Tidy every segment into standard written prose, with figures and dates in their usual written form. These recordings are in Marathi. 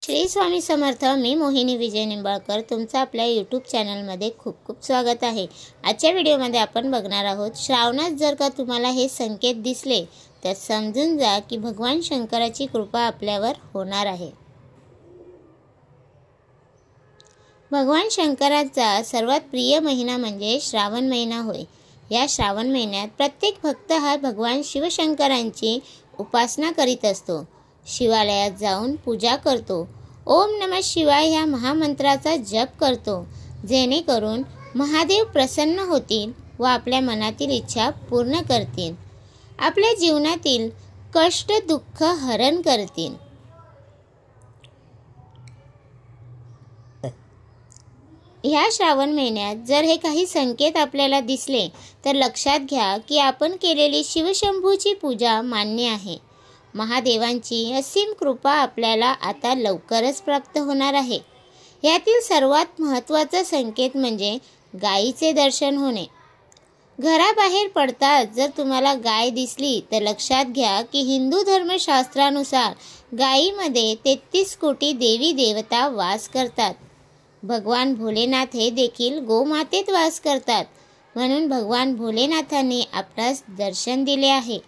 श्री स्वामी समर्थ। मी मोहिनी विजय निंबाळकर तुमचं आपल्या यूट्यूब चॅनलमध्ये खूप खूप स्वागत आहे। आजच्या व्हिडिओमध्ये आपण बघणार आहोत, श्रावणात जर का तुम्हाला हे संकेत दिसले तर समजून जा की भगवान शंकराची कृपा आपल्यावर होणार आहे। भगवान शंकराचा सर्वात प्रिय महिना म्हणजे श्रावण महिना होय। या श्रावण महिन्यात प्रत्येक भक्त हा भगवान शिवशंकरांची उपासना करीत असतो। शिवालयात जाऊन पूजा करतो, ओम नमः शिवाय या महामंत्राचा जप करतो, जेणेकरून महादेव प्रसन्न होतील व आपल्या मनातील इच्छा पूर्ण करतील, आपल्या जीवनातील कष्ट दुःख हरण करतील। ह्या श्रावण महिन्यात जर हे काही संकेत आपल्याला दिसले तर लक्षात घ्या की आपण केलेली शिवशंभूची पूजा मान्य आहे। महादेवांची असीम कृपा आपल्याला आता लवकरच प्राप्त होणार आहे। यातील सर्वात महत्त्वाचा संकेत म्हणजे गायीचे दर्शन होणे। घराबाहेर पडताच जर तुम्हाला गाय दिसली तर लक्षात घ्या की हिंदू धर्मशास्त्रानुसार गायीमध्ये 33 कोटी देवी देवता वास करतात। भगवान भोलेनाथ हे देखील गोमातेत वास करतात, म्हणून भगवान भोलेनाथांनी आपणास दर्शन दिले आहे।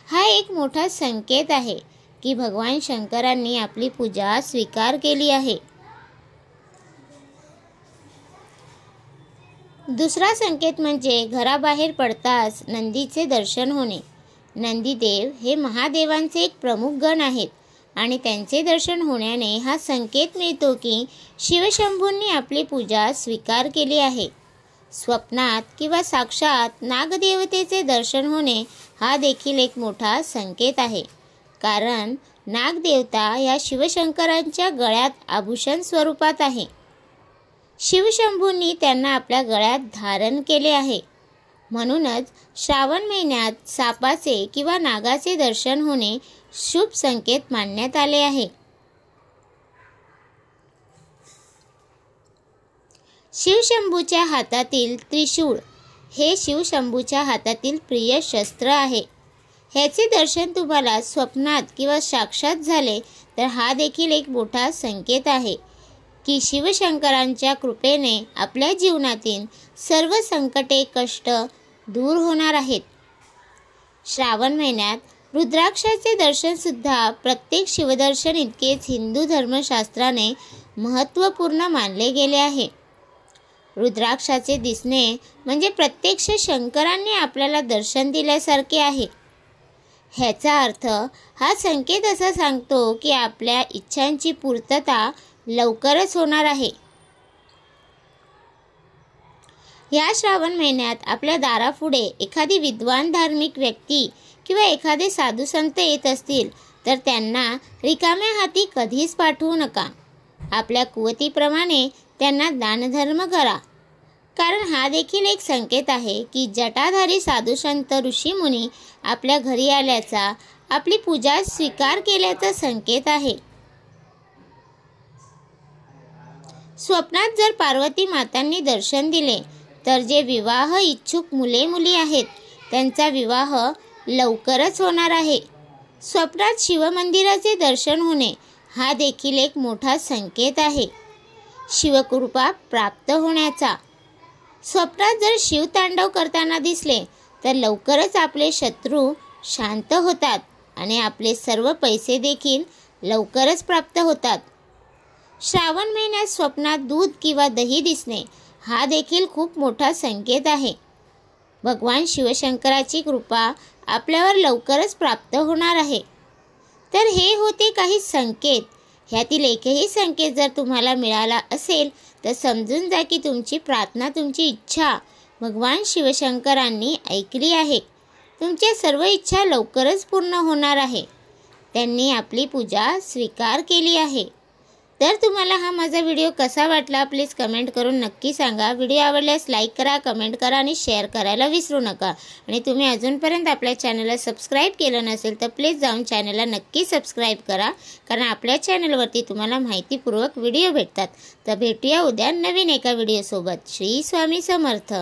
हा एक मोठा संकेत आहे की भगवान शंकरांनी आपली पूजा स्वीकार केली आहे। दुसरा संकेत म्हणजे घराबाहेर पडताच नंदीचे दर्शन होणे। नंदीदेव हे महादेवांचे एक प्रमुख गण आहेत आणि त्यांचे दर्शन होण्याने हा संकेत मिळतो की शिवशंभूंनी आपली पूजा स्वीकार केली आहे। स्वप्नात किंवा साक्षात नागदेवतेचे दर्शन होणे हा देखील एक मोठा संकेत आहे, कारण नागदेवता या शिवशंकरांच्या गळ्यात आभूषण स्वरूपात आहे। शिवशंभूंनी त्यांना आपल्या गळ्यात धारण केले आहे, म्हणूनच श्रावण महिन्यात सापाचे किंवा नागाचे दर्शन होणे शुभ संकेत मानण्यात आले आहे। शिवशंभूच्या हातातील त्रिशूळ हे शिवशंभूच्या हातातील प्रिय शस्त्र आहे। ह्याचे दर्शन तुम्हाला स्वप्नात किंवा साक्षात झाले तर हा देखील एक मोठा संकेत आहे की शिवशंकरांच्या कृपेने आपल्या जीवनातील सर्व संकटे कष्ट दूर होणार आहेत। श्रावण महिन्यात रुद्राक्षाचे दर्शन सुद्धा प्रत्येक शिवदर्शन इतकेच हिंदू धर्मशास्त्राने महत्त्वपूर्ण मानले गेले आहे। रुद्राक्षाचे दिसणे म्हणजे प्रत्यक्ष शंकरांनी आपल्याला दर्शन दिल्यासारखे आहे। ह्याचा अर्थ हा संकेत असा सांगतो की आपल्या इच्छांची पूर्तता लवकरच होणार आहे। या श्रावण महिन्यात आपल्या दारापुढे एखादी विद्वान धार्मिक व्यक्ती किंवा एखादे साधू संत येत असतील तर त्यांना रिकाम्या हाती कधीच पाठवू नका। आपल्या कुवतीप्रमाणे त्यांना दानधर्म करा, कारण हा देखील एक संकेत आहे की जटाधारी साधू संत ऋषी मुनी आपल्या घरी आल्याचा, आपली पूजा स्वीकार केल्याचा संकेत आहे। स्वप्नात जर पार्वती मातांनी दर्शन दिले तर जे विवाह इच्छुक मुले मुली आहेत त्यांचा विवाह लवकरच होणार आहे। स्वप्नात शिवमंदिराचे दर्शन होणे हा देखील एक मोठा संकेत आहे शिवकृपा प्राप्त होण्याचा। स्वप्नात जर शिवतांडव करताना दिसले तर लवकरच आपले शत्रू शांत होतात आणि आपले सर्व पैसे देखील लवकरच प्राप्त होतात। श्रावण महिन्यात स्वप्नात दूध किंवा दही दिसणे हा देखील खूप मोठा संकेत आहे। भगवान शिवशंकराची कृपा आपल्यावर लवकरच प्राप्त होणार आहे। तर हे होते काही संकेत। ह्यातील एकही संकेत जर तुम्हाला मिळाला असेल तर समजून जा की तुमची प्रार्थना, तुमची इच्छा भगवान शिवशंकरांनी ऐकली आहे। तुमच्या सर्व इच्छा लवकरच पूर्ण होणार आहे। त्यांनी आपली पूजा स्वीकार केली आहे। तर तुम्हाला हा माझा व्हिडिओ कसा वाटला प्लीज कमेंट करून नक्की सांगा। व्हिडिओ आवडल्यास लाईक करा, कमेंट करा आणि शेअर करायला विसरू नका। आणि तुम्ही अजूनपर्यंत आपल्या चॅनलला सबस्क्राईब केलं नसेल तर प्लीज जाऊन चॅनलला नक्की सबस्क्राईब करा, कारण आपल्या चॅनलवरती तुम्हाला माहितीपूर्वक व्हिडिओ भेटतात। तर भेटूया उद्या नवीन एका व्हिडिओसोबत। श्री स्वामी समर्थ।